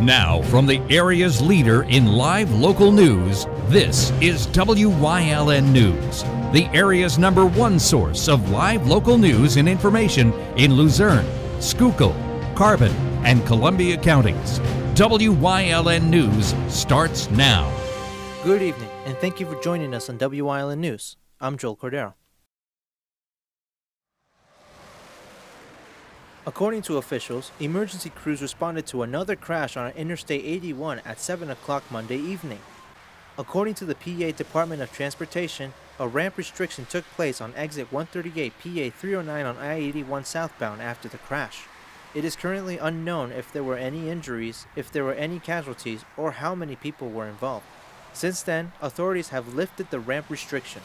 Now, from the area's leader in live local news, this is WYLN News, the area's #1 source of live local news and information in Luzerne, Schuylkill, Carbon, and Columbia counties. WYLN News starts now. Good evening, and thank you for joining us on WYLN News. I'm Joel Cordero. According to officials, emergency crews responded to another crash on Interstate 81 at 7 o'clock Monday evening. According to the PA Department of Transportation, a ramp restriction took place on exit 138 PA 309 on I-81 southbound after the crash. It is currently unknown if there were any injuries, if there were any casualties, or how many people were involved. Since then, authorities have lifted the ramp restriction.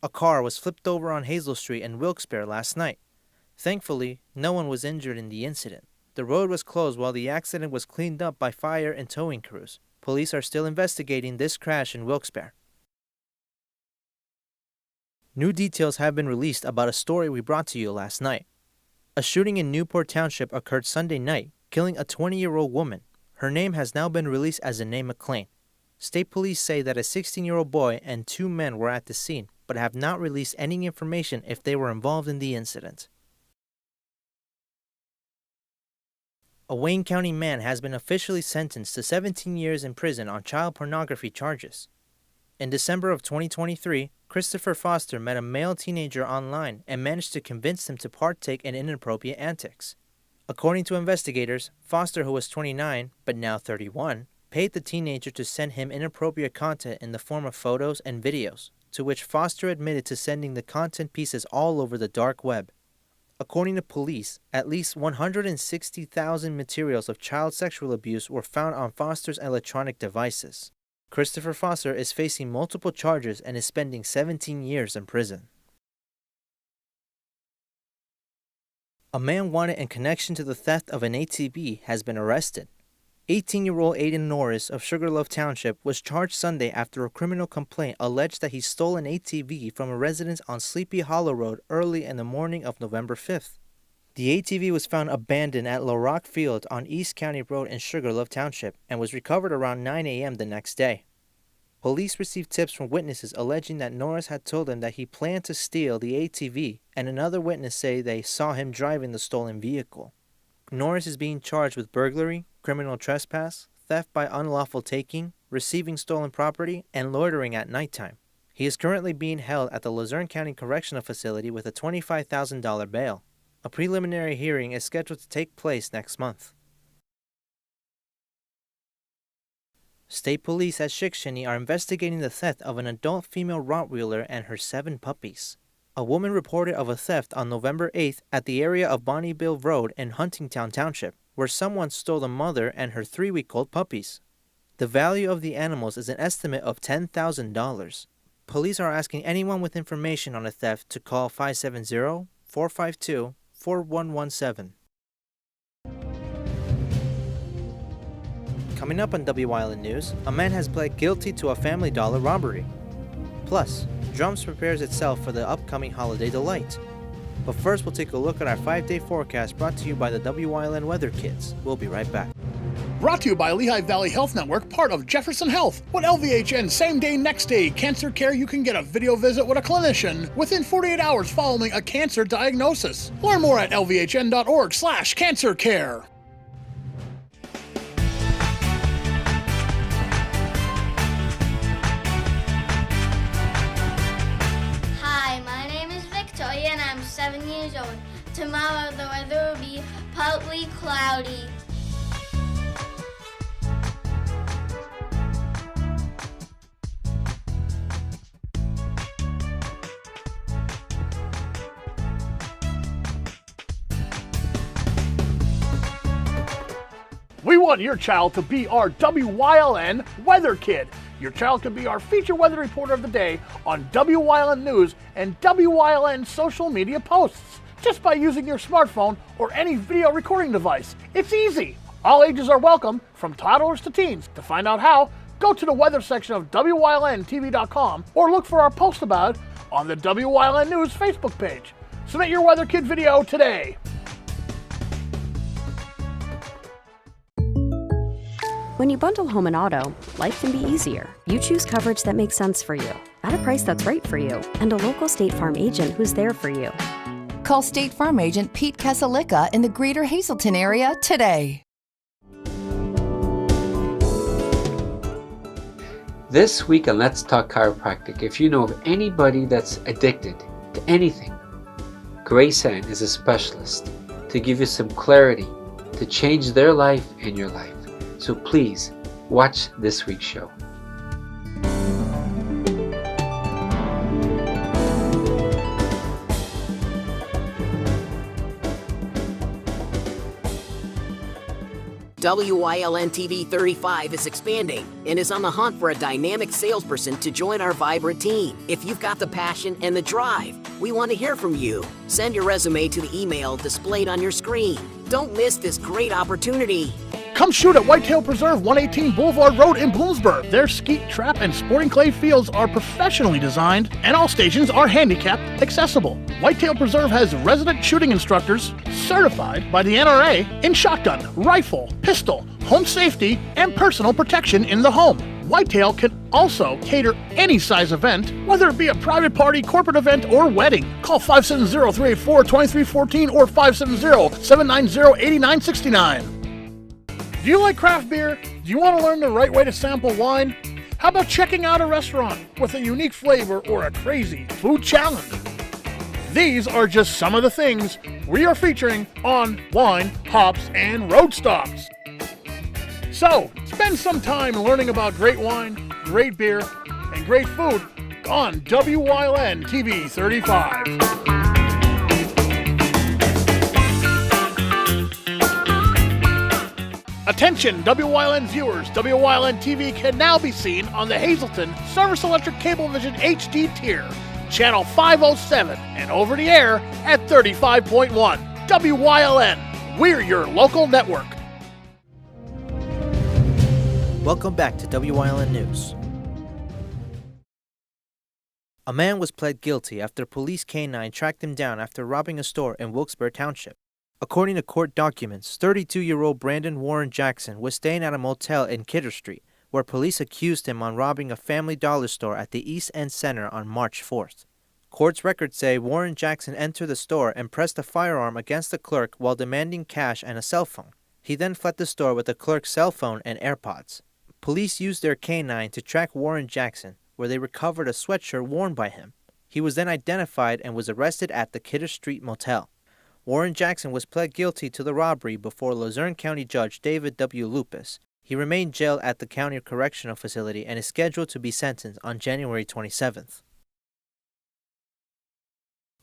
A car was flipped over on Hazel Street in Wilkes-Barre last night. Thankfully, no one was injured in the incident. The road was closed while the accident was cleaned up by fire and towing crews. Police are still investigating this crash in Wilkes-Barre. New details have been released about a story we brought to you last night. A shooting in Newport Township occurred Sunday night, killing a 20-year-old woman. Her name has now been released as Anae McLean. State police say that a 16-year-old boy and 2 men were at the scene, but have not released any information if they were involved in the incident. A Wayne County man has been officially sentenced to 17 years in prison on child pornography charges. In December of 2023, Christopher Foster met a male teenager online and managed to convince him to partake in inappropriate antics. According to investigators, Foster, who was 29 but now 31, paid the teenager to send him inappropriate content in the form of photos and videos, to which Foster admitted to sending the content pieces all over the dark web. According to police, at least 160,000 materials of child sexual abuse were found on Foster's electronic devices. Christopher Foster is facing multiple charges and is spending 17 years in prison. A man wanted in connection to the theft of an ATV has been arrested. 18-year-old Aiden Norris of Sugarloaf Township was charged Sunday after a criminal complaint alleged that he stole an ATV from a residence on Sleepy Hollow Road early in the morning of November 5th. The ATV was found abandoned at La Rock Field on East County Road in Sugarloaf Township and was recovered around 9 a.m. the next day. Police received tips from witnesses alleging that Norris had told them that he planned to steal the ATV, and another witness say they saw him driving the stolen vehicle. Norris is being charged with burglary, criminal trespass, theft by unlawful taking, receiving stolen property, and loitering at nighttime. He is currently being held at the Luzerne County Correctional Facility with a $25,000 bail. A preliminary hearing is scheduled to take place next month. State police at Shikshini are investigating the theft of an adult female Rottweiler and her 7 puppies. A woman reported of a theft on November 8th at the area of Bonnieville Road in Huntingtown Township, where someone stole the mother and her 3-week-old puppies. The value of the animals is an estimate of $10,000. Police are asking anyone with information on the theft to call 570-452-4117. Coming up on WYLN News, a man has pled guilty to a Family Dollar robbery. Plus, Drums prepares itself for the upcoming holiday delight. But first, we'll take a look at our 5-day forecast brought to you by the WYLN Weather Kids. We'll be right back. Brought to you by Lehigh Valley Health Network, part of Jefferson Health. With LVHN same day, next day cancer care, you can get a video visit with a clinician within 48 hours following a cancer diagnosis. Learn more at lvhn.org/cancercare. And I'm 7 years old. Tomorrow the weather will be partly cloudy. We want your child to be our WYLN Weather Kid. Your child can be our feature weather reporter of the day on WYLN News and WYLN social media posts, just by using your smartphone or any video recording device. It's easy. All ages are welcome, from toddlers to teens. To find out how, go to the weather section of WYLNTV.com or look for our post about it on the WYLN News Facebook page. Submit your Weather Kid video today. When you bundle home and auto, life can be easier. You choose coverage that makes sense for you, at a price that's right for you, and a local State Farm agent who's there for you. Call State Farm agent Pete Casalika in the Greater Hazleton area today. This week on Let's Talk Chiropractic, if you know of anybody that's addicted to anything, Grace Ann is a specialist to give you some clarity, to change their life and your life. So please, watch this week's show. Wyln TV 35 is expanding and is on the hunt for a dynamic salesperson to join our vibrant team. If you've got the passion and the drive, we want to hear from you. Send your resume to the email displayed on your screen. Don't miss this great opportunity. Come shoot at Whitetail Preserve, 118 Boulevard Road in Bloomsburg. Their skeet, trap, and sporting clay fields are professionally designed, and all stations are handicap accessible. Whitetail Preserve has resident shooting instructors certified by the NRA in shotgun, rifle, pistol, home safety, and personal protection in the home. Whitetail can also cater any size event, whether it be a private party, corporate event, or wedding. Call 570-384-2314 or 570-790-8969. Do you like craft beer? Do you want to learn the right way to sample wine? How about checking out a restaurant with a unique flavor or a crazy food challenge? These are just some of the things we are featuring on Wine, Hops, and Road Stops. So, spend some time learning about great wine, great beer, and great food on WYLN TV 35. Attention, WYLN viewers, WYLN TV can now be seen on the Hazleton Service Electric Cablevision HD tier, channel 507, and over the air at 35.1. WYLN, we're your local network. Welcome back to WYLN News. A man was pled guilty after police canine tracked him down after robbing a store in Wilkes-Barre Township. According to court documents, 32-year-old Brandon Warren Jackson was staying at a motel in Kidder Street, where police accused him on robbing a Family Dollar store at the East End Center on March 4th. Court's records say Warren Jackson entered the store and pressed a firearm against the clerk while demanding cash and a cell phone. He then fled the store with the clerk's cell phone and AirPods. Police used their canine to track Warren Jackson, where they recovered a sweatshirt worn by him. He was then identified and was arrested at the Kidder Street Motel. Warren Jackson was pled guilty to the robbery before Luzerne County Judge David W. Lupus. He remained jailed at the county correctional facility and is scheduled to be sentenced on January 27th.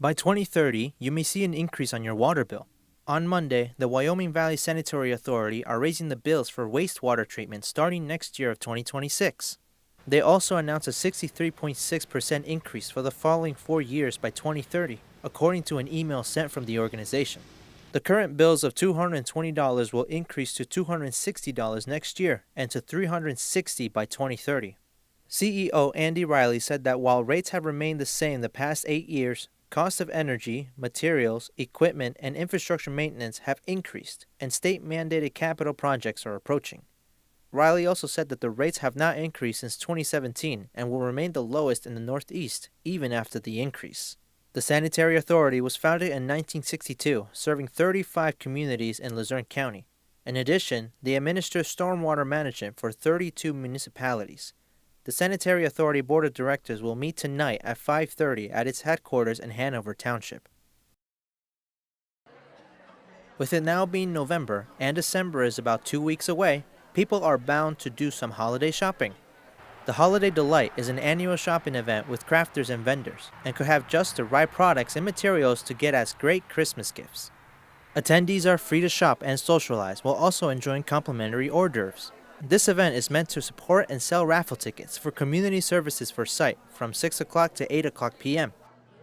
By 2030, you may see an increase on your water bill. On Monday, the Wyoming Valley Sanitary Authority are raising the bills for wastewater treatment starting next year of 2026. They also announced a 63.6% increase for the following 4 years by 2030, according to an email sent from the organization. The current bills of $220 will increase to $260 next year and to $360 by 2030. CEO Andy Riley said that while rates have remained the same the past 8 years, costs of energy, materials, equipment, and infrastructure maintenance have increased, and state-mandated capital projects are approaching. Riley also said that the rates have not increased since 2017 and will remain the lowest in the Northeast, even after the increase. The Sanitary Authority was founded in 1962, serving 35 communities in Luzerne County. In addition, they administer stormwater management for 32 municipalities. The Sanitary Authority Board of Directors will meet tonight at 5:30 at its headquarters in Hanover Township. With it now being November and December is about 2 weeks away, people are bound to do some holiday shopping. The Holiday Delight is an annual shopping event with crafters and vendors, and could have just the right products and materials to get as great Christmas gifts. Attendees are free to shop and socialize while also enjoying complimentary hors d'oeuvres. This event is meant to support and sell raffle tickets for Community Services for Sight from 6 o'clock to 8 o'clock p.m.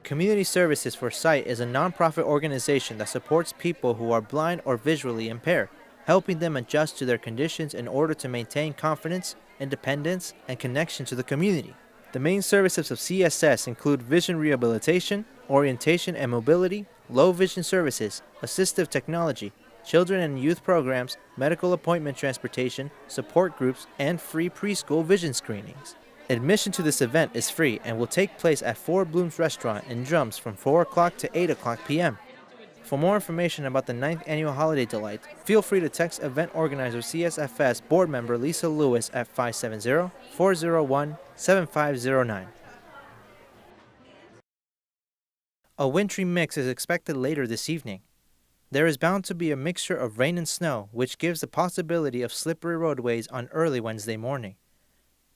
Community Services for Sight is a nonprofit organization that supports people who are blind or visually impaired, helping them adjust to their conditions in order to maintain confidence, independence, and connection to the community. The main services of CSS include vision rehabilitation, orientation and mobility, low vision services, assistive technology, children and youth programs, medical appointment transportation, support groups, and free preschool vision screenings. Admission to this event is free and will take place at Four Blooms Restaurant in Drums from 4 o'clock to 8 o'clock p.m. For more information about the 9th Annual Holiday Delight, feel free to text event organizer CSFS board member Lisa Lewis at 570-401-7509. A wintry mix is expected later this evening. There is bound to be a mixture of rain and snow, which gives the possibility of slippery roadways on early Wednesday morning.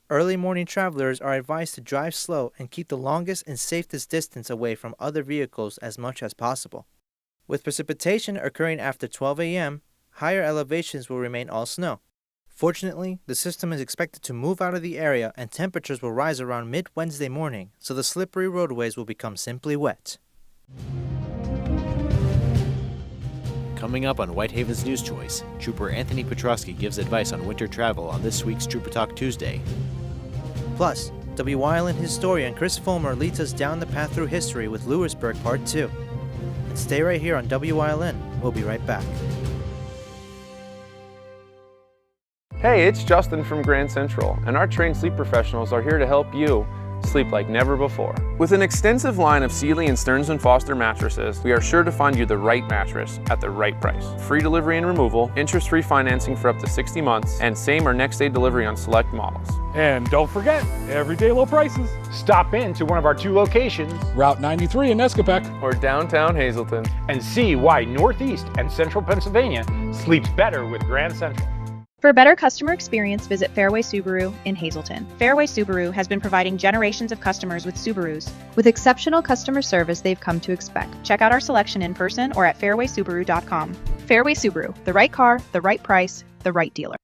Early morning travelers are advised to drive slow and keep the longest and safest distance away from other vehicles as much as possible. With precipitation occurring after 12 a.m., higher elevations will remain all snow. Fortunately, the system is expected to move out of the area and temperatures will rise around mid-Wednesday morning, so the slippery roadways will become simply wet. Coming up on Whitehaven's News Choice, Trooper Anthony Petrosky gives advice on winter travel on this week's Trooper Talk Tuesday. Plus, Wyln historian Chris Fulmer leads us down the path through history with Lewisburg Part 2. And stay right here on Wyln. We'll be right back. Hey, it's Justin from Grand Central, and our trained sleep professionals are here to help you sleep like never before. With an extensive line of Sealy and Stearns & Foster mattresses, we are sure to find you the right mattress at the right price. Free delivery and removal, interest-free financing for up to 60 months, and same or next day delivery on select models. And don't forget, everyday low prices. Stop in to one of our 2 locations, Route 93 in Nescopec, or downtown Hazleton, and see why Northeast and Central Pennsylvania sleeps better with Grand Central. For a better customer experience, visit Fairway Subaru in Hazleton. Fairway Subaru has been providing generations of customers with Subarus. With exceptional customer service they've come to expect. Check out our selection in person or at fairwaysubaru.com. Fairway Subaru, the right car, the right price, the right dealer.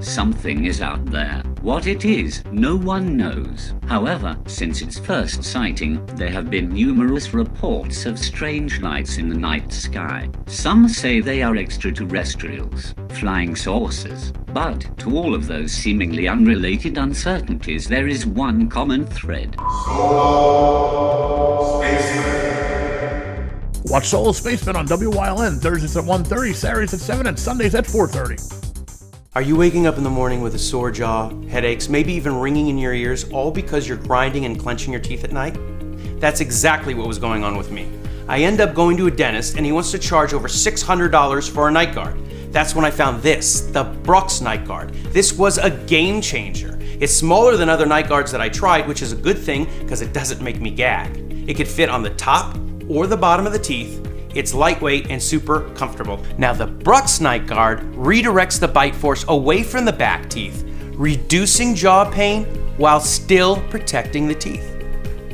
Something is out there. What it is, no one knows. However, since its first sighting, there have been numerous reports of strange lights in the night sky. Some say they are extraterrestrials, flying saucers. But to all of those seemingly unrelated uncertainties, there is one common thread. Solo Spaceman. Watch Solo Spaceman on Wyln Thursdays at 1:30, Saturdays at 7, and Sundays at 4:30. Are you waking up in the morning with a sore jaw, headaches, maybe even ringing in your ears, all because you're grinding and clenching your teeth at night? That's exactly what was going on with me. I end up going to a dentist and he wants to charge over $600 for a night guard. That's when I found this, the Brux night guard. This was a game changer. It's smaller than other night guards that I tried, which is a good thing because it doesn't make me gag. It could fit on the top or the bottom of the teeth. It's lightweight and super comfortable. Now the Brux Night Guard redirects the bite force away from the back teeth, reducing jaw pain while still protecting the teeth.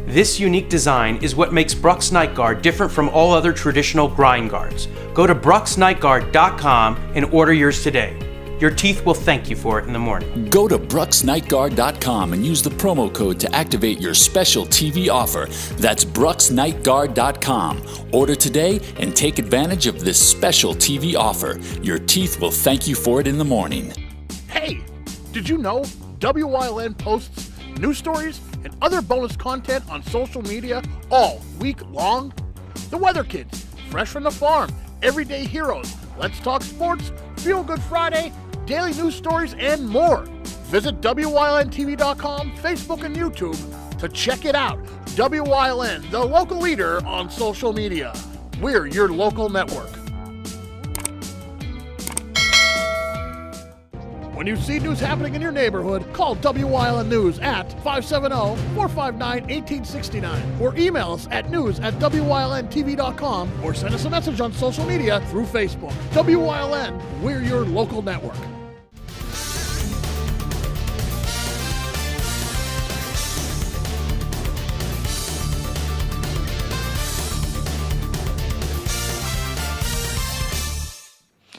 This unique design is what makes Brux Night Guard different from all other traditional grind guards. Go to bruxnightguard.com and order yours today. Your teeth will thank you for it in the morning. Go to bruxnightguard.com and use the promo code to activate your special TV offer. That's bruxnightguard.com. Order today and take advantage of this special TV offer. Your teeth will thank you for it in the morning. Hey, did you know Wyln posts news stories and other bonus content on social media all week long? The Weather Kids, Fresh from the Farm, Everyday Heroes, Let's Talk Sports, Feel Good Friday, daily news stories, and more. Visit WYLNTV.com, Facebook, and YouTube to check it out. Wyln, the local leader on social media. We're your local network. When you see news happening in your neighborhood, call Wyln News at 570-459-1869 or email us at news@WYLNTV.com or send us a message on social media through Facebook. Wyln, we're your local network.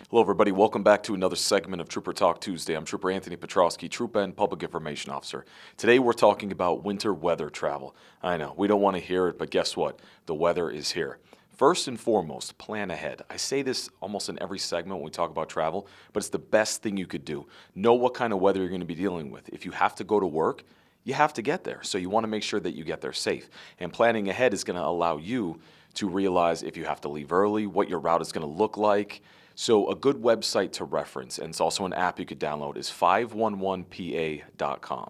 Hello everybody, welcome back to another segment of Trooper Talk Tuesday. I'm Trooper Anthony Petrosky, Trooper and Public Information Officer. Today we're talking about winter weather travel. I know, we don't want to hear it, but guess what? The weather is here. First and foremost, plan ahead. I say this almost in every segment when we talk about travel, but it's the best thing you could do. Know what kind of weather you're going to be dealing with. If you have to go to work, you have to get there. So you want to make sure that you get there safe. And planning ahead is going to allow you to realize if you have to leave early, what your route is going to look like. So a good website to reference, and it's also an app you could download, is 511pa.com.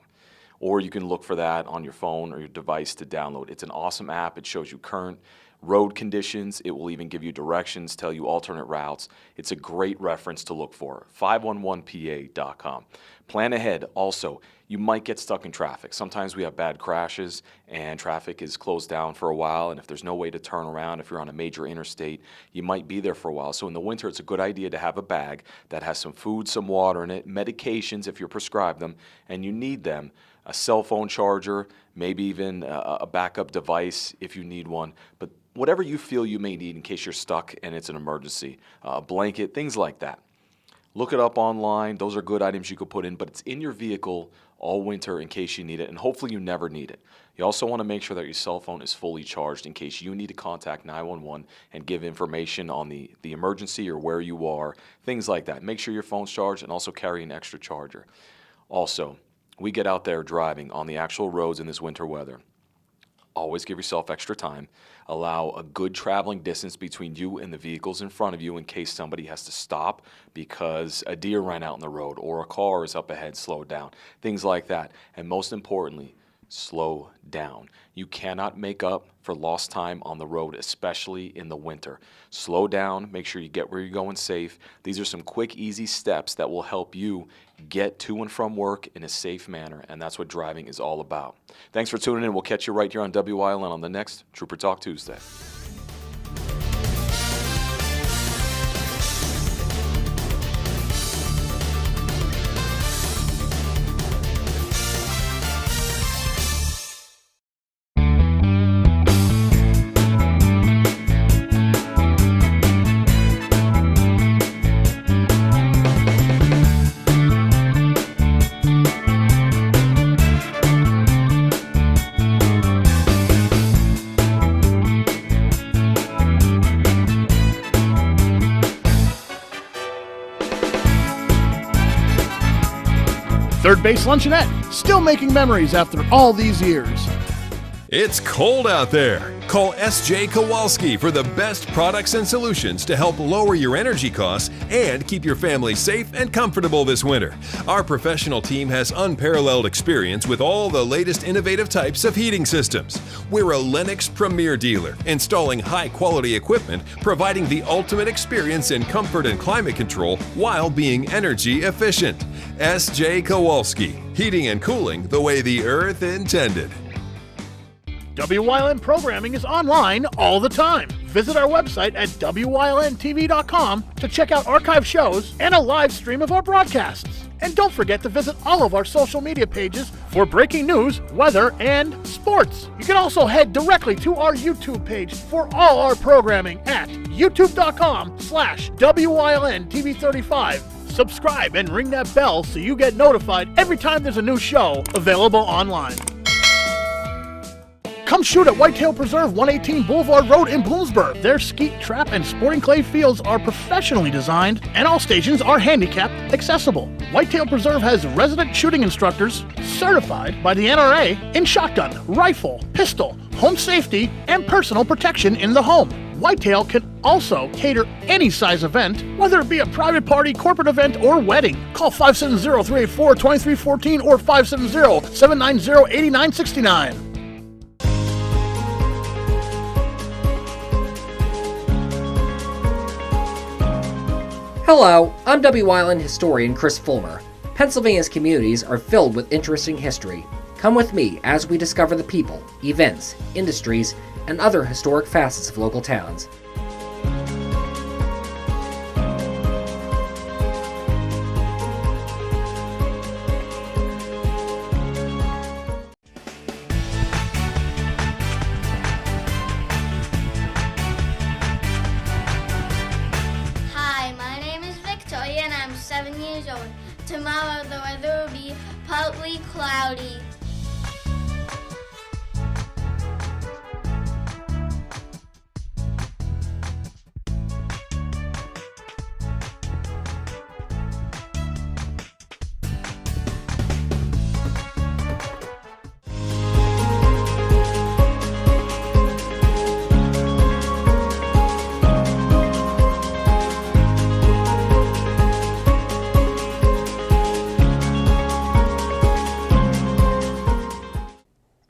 Or you can look for that on your phone or your device to download. It's an awesome app. It shows you current road conditions. It will even give you directions, tell you alternate routes. It's a great reference to look for. 511pa.com. Plan ahead. Also, you might get stuck in traffic. Sometimes we have bad crashes and traffic is closed down for a while, and if there's no way to turn around, if you're on a major interstate, you might be there for a while. So in the winter, it's a good idea to have a bag that has some food, some water in it, medications if you're prescribed them and you need them, a cell phone charger, maybe even a backup device if you need one, but whatever you feel you may need in case you're stuck and it's an emergency, a blanket, things like that. Look it up online. Those are good items you could put in, but it's in your vehicle all winter in case you need it, and hopefully you never need it. You also want to make sure that your cell phone is fully charged in case you need to contact 911 and give information on the emergency or where you are, things like that. Make sure your phone's charged and also carry an extra charger. Also, we get out there driving on the actual roads in this winter weather. Always give yourself extra time. Allow a good traveling distance between you and the vehicles in front of you in case somebody has to stop because a deer ran out in the road or a car is up ahead, slow down, things like that. And most importantly, slow down. You cannot make up for lost time on the road, especially in the winter. Slow down, make sure you get where you're going safe. These are some quick, easy steps that will help you get to and from work in a safe manner, and that's what driving is all about. Thanks for tuning in. We'll catch you right here on Wyln on the next Trooper Talk Tuesday. Third Base Luncheonette, still making memories after all these years. It's cold out there. Call S.J. Kowalski for the best products and solutions to help lower your energy costs and keep your family safe and comfortable this winter. Our professional team has unparalleled experience with all the latest innovative types of heating systems. We're a Lennox Premier dealer, installing high-quality equipment, providing the ultimate experience in comfort and climate control while being energy efficient. S.J. Kowalski, heating and cooling the way the earth intended. WYLN programming is online all the time. Visit our website at WYLNTV.com to check out archive shows and a live stream of our broadcasts. And don't forget to visit all of our social media pages for breaking news, weather, and sports. You can also head directly to our YouTube page for all our programming at youtube.com/WYLNTV35. Subscribe and ring that bell so you get notified every time there's a new show available online. Come shoot at Whitetail Preserve, 118 Boulevard Road in Bloomsburg. Their skeet, trap, and sporting clay fields are professionally designed, and all stations are handicap accessible. Whitetail Preserve has resident shooting instructors certified by the NRA in shotgun, rifle, pistol, home safety, and personal protection in the home. Whitetail can also cater any size event, whether it be a private party, corporate event, or wedding. Call 570-384-2314 or 570-790-8969. Hello, I'm WYLN historian Chris Fulmer. Pennsylvania's communities are filled with interesting history. Come with me as we discover the people, events, industries, and other historic facets of local towns. Hi, my name is Victoria and I'm 7 years old. Tomorrow the weather will be partly cloudy.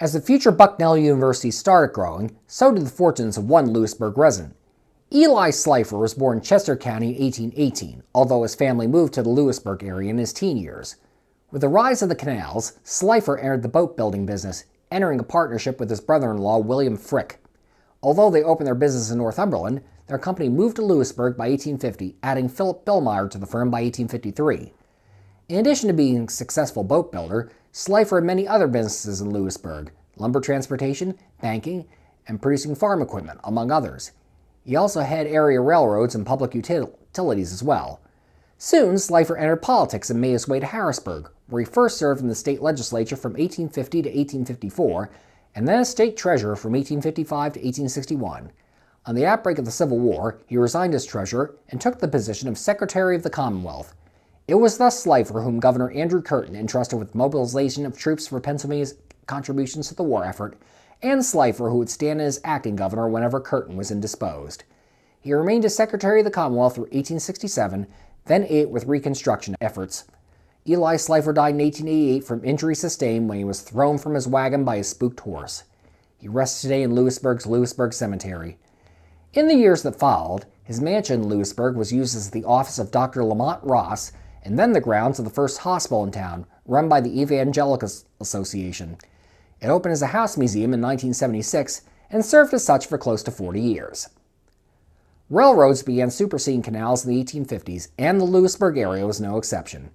As the future Bucknell University started growing, so did the fortunes of one Lewisburg resident. Eli Slifer was born in Chester County in 1818, although his family moved to the Lewisburg area in his teen years. With the rise of the canals, Slifer entered the boat building business, entering a partnership with his brother-in-law William Frick. Although they opened their business in Northumberland, their company moved to Lewisburg by 1850, adding Philip Billmeyer to the firm by 1853. In addition to being a successful boat builder, Slifer had many other businesses in Lewisburg: lumber transportation, banking, and producing farm equipment, among others. He also had area railroads and public utilities as well. Soon, Slifer entered politics and made his way to Harrisburg, where he first served in the state legislature from 1850 to 1854, and then as state treasurer from 1855 to 1861. On the outbreak of the Civil War, he resigned as treasurer and took the position of Secretary of the Commonwealth. It was thus Slifer whom Governor Andrew Curtin entrusted with mobilization of troops for Pennsylvania's contributions to the war effort, and Slifer who would stand as acting governor whenever Curtin was indisposed. He remained as Secretary of the Commonwealth through 1867, then aided with Reconstruction efforts. Eli Slifer died in 1888 from injuries sustained when he was thrown from his wagon by a spooked horse. He rests today in Lewisburg's Lewisburg Cemetery. In the years that followed, his mansion in Lewisburg was used as the office of Dr. Lamont Ross, and then the grounds of the first hospital in town, run by the Evangelical Association. It opened as a house museum in 1976 and served as such for close to 40 years. Railroads began superseding canals in the 1850s, and the Lewisburg area was no exception.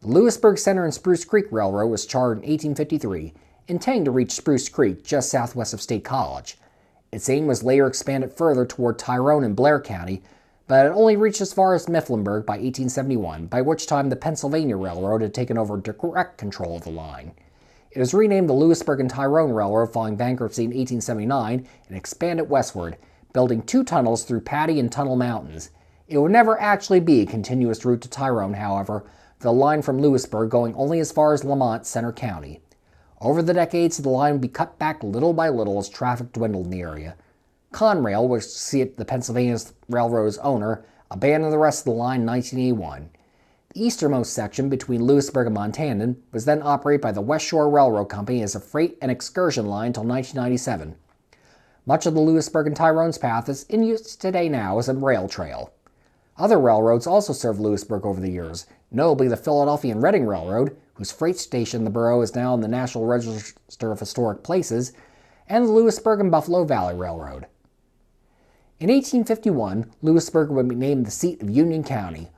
The Lewisburg Center and Spruce Creek Railroad was chartered in 1853, intending to reach Spruce Creek just southwest of State College. Its aim was later expanded further toward Tyrone and Blair County, but it only reached as far as Mifflinburg by 1871, by which time the Pennsylvania Railroad had taken over direct control of the line. It was renamed the Lewisburg and Tyrone Railroad following bankruptcy in 1879 and expanded westward, building 2 tunnels through Paddy and Tunnel Mountains. It would never actually be a continuous route to Tyrone, however, the line from Lewisburg going only as far as Lamont, Center County. Over the decades, the line would be cut back little by little as traffic dwindled in the area. Conrail, which the Pennsylvania Railroad's owner, abandoned the rest of the line in 1981. The easternmost section between Lewisburg and Montandon was then operated by the West Shore Railroad Company as a freight and excursion line until 1997. Much of the Lewisburg and Tyrone's path is in use today now as a rail trail. Other railroads also served Lewisburg over the years, notably the Philadelphia and Reading Railroad, whose freight station in the borough is now in the National Register of Historic Places, and the Lewisburg and Buffalo Valley Railroad. In 1851, Lewisburg would be named the seat of Union County.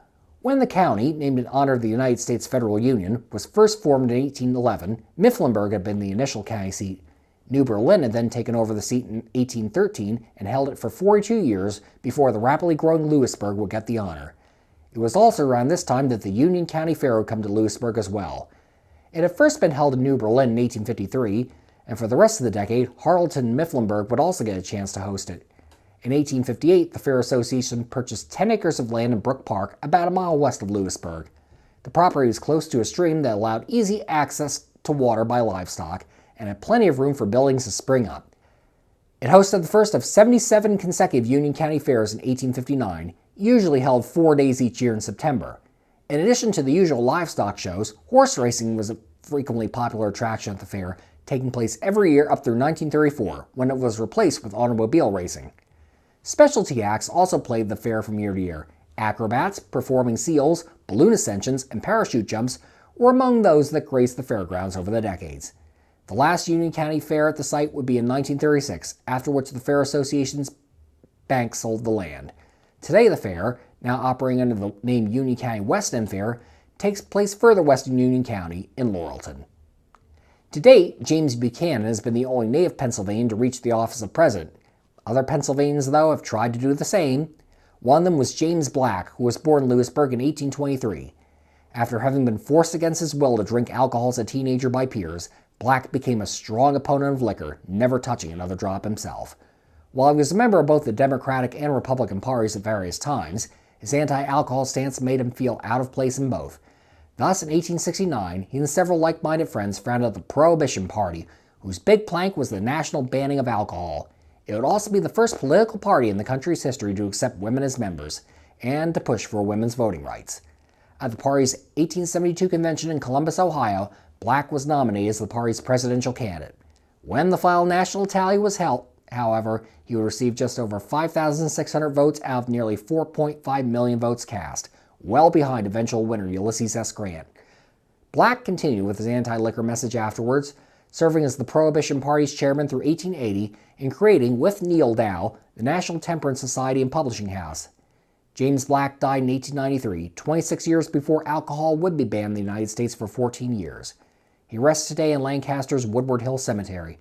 When the county, named in honor of the United States Federal Union, was first formed in 1811, Mifflinburg had been the initial county seat. New Berlin had then taken over the seat in 1813 and held it for 42 years before the rapidly growing Lewisburg would get the honor. It was also around this time that the Union County Fair would come to Lewisburg as well. It had first been held in New Berlin in 1853, and for the rest of the decade, Harleton and Mifflinburg would also get a chance to host it. In 1858, the Fair Association purchased 10 acres of land in Brook Park, about a mile west of Lewisburg. The property was close to a stream that allowed easy access to water by livestock, and had plenty of room for buildings to spring up. It hosted the first of 77 consecutive Union County Fairs in 1859, usually held 4 days each year in September. In addition to the usual livestock shows, horse racing was a frequently popular attraction at the fair, taking place every year up through 1934, when it was replaced with automobile racing. Specialty acts also played the fair from year to year. Acrobats, performing seals, balloon ascensions, and parachute jumps were among those that graced the fairgrounds over the decades. The last Union County Fair at the site would be in 1936, after which the Fair Association's bank sold the land. Today the fair, now operating under the name Union County West End Fair, takes place further west in Union County in Laurelton. To date, James Buchanan has been the only native Pennsylvanian to reach the office of president. Other Pennsylvanians, though, have tried to do the same. One of them was James Black, who was born in Lewisburg in 1823. After having been forced against his will to drink alcohol as a teenager by peers, Black became a strong opponent of liquor, never touching another drop himself. While he was a member of both the Democratic and Republican parties at various times, his anti-alcohol stance made him feel out of place in both. Thus, in 1869, he and several like-minded friends founded the Prohibition Party, whose big plank was the national banning of alcohol. It would also be the first political party in the country's history to accept women as members, and to push for women's voting rights. At the party's 1872 convention in Columbus, Ohio, Black was nominated as the party's presidential candidate. When the final national tally was held, however, he would receive just over 5,600 votes out of nearly 4.5 million votes cast, well behind eventual winner Ulysses S. Grant. Black continued with his anti-liquor message afterwards, serving as the Prohibition Party's chairman through 1880 and creating, with Neal Dow, the National Temperance Society and Publishing House. James Black died in 1893, 26 years before alcohol would be banned in the United States for 14 years. He rests today in Lancaster's Woodward Hill Cemetery.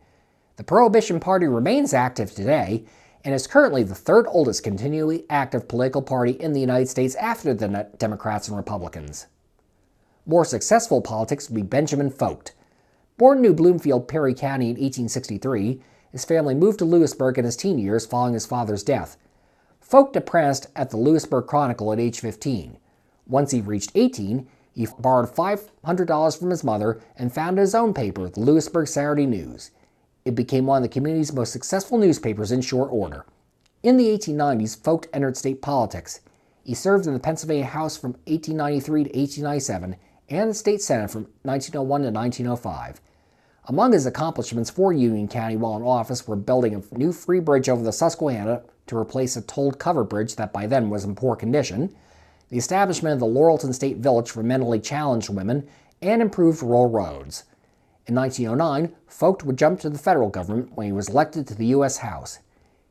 The Prohibition Party remains active today and is currently the third oldest continually active political party in the United States after the Democrats and Republicans. More successful politics would be Benjamin Vogt. Born in New Bloomfield, Perry County in 1863, his family moved to Lewisburg in his teen years following his father's death. Vogt apprenticed at the Lewisburg Chronicle at age 15. Once he reached 18, he borrowed $500 from his mother and founded his own paper, the Lewisburg Saturday News. It became one of the community's most successful newspapers in short order. In the 1890s, Vogt entered state politics. He served in the Pennsylvania House from 1893 to 1897 and the state Senate from 1901 to 1905. Among his accomplishments for Union County while in office were building a new free bridge over the Susquehanna to replace a tolled covered bridge that by then was in poor condition, the establishment of the Laurelton State Village for mentally challenged women, and improved rural roads. In 1909, Vogt would jump to the federal government when he was elected to the U.S. House.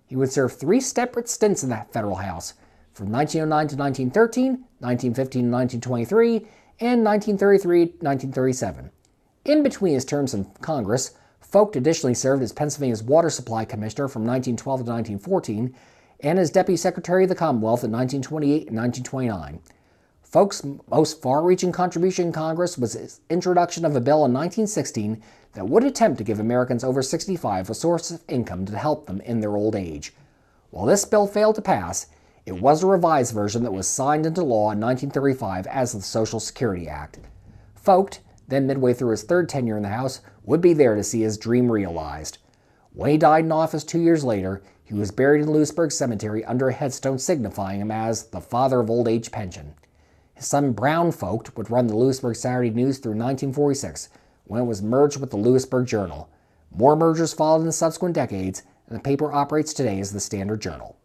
He would serve 3 separate stints in that federal House, from 1909 to 1913, 1915 to 1923, and 1933 to 1937. In between his terms in Congress, Vogt additionally served as Pennsylvania's Water Supply Commissioner from 1912 to 1914 and as Deputy Secretary of the Commonwealth in 1928 and 1929. Vogt's most far-reaching contribution in Congress was his introduction of a bill in 1916 that would attempt to give Americans over 65 a source of income to help them in their old age. While this bill failed to pass, it was a revised version that was signed into law in 1935 as the Social Security Act. Vogt, then midway through his third tenure in the House, would be there to see his dream realized. When he died in office 2 years later, he was buried in Lewisburg Cemetery under a headstone signifying him as the father of old age pension. His son Brown Vogt would run the Lewisburg Saturday News through 1946, when it was merged with the Lewisburg Journal. More mergers followed in the subsequent decades, and the paper operates today as the Standard Journal.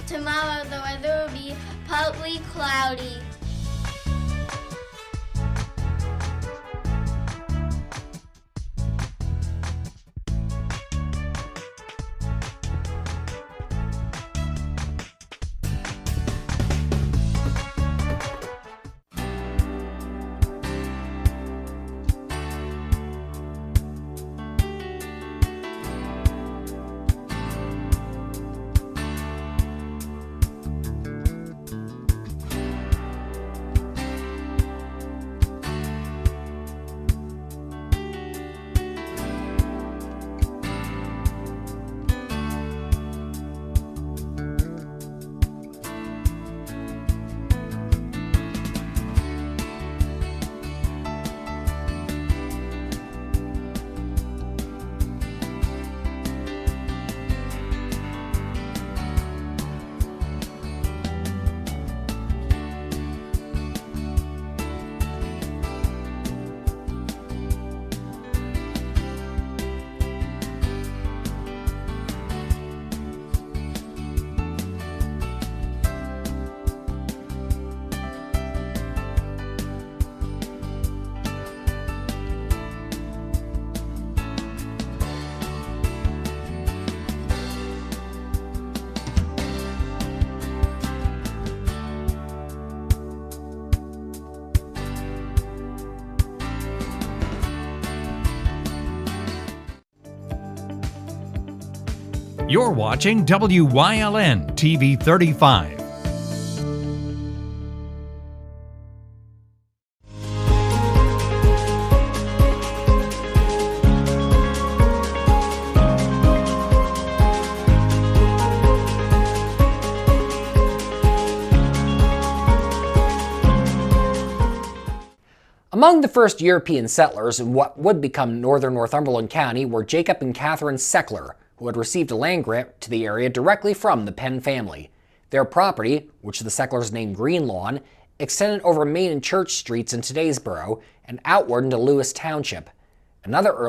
Tomorrow the weather will be partly cloudy. You're watching WYLN TV 35. Among the first European settlers in what would become northern Northumberland County were Jacob and Catherine Seckler, who had received a land grant to the area directly from the Penn family. Their property, which the Secklers named Green Lawn, extended over Main and Church Streets in today's borough and outward into Lewis Township. Another early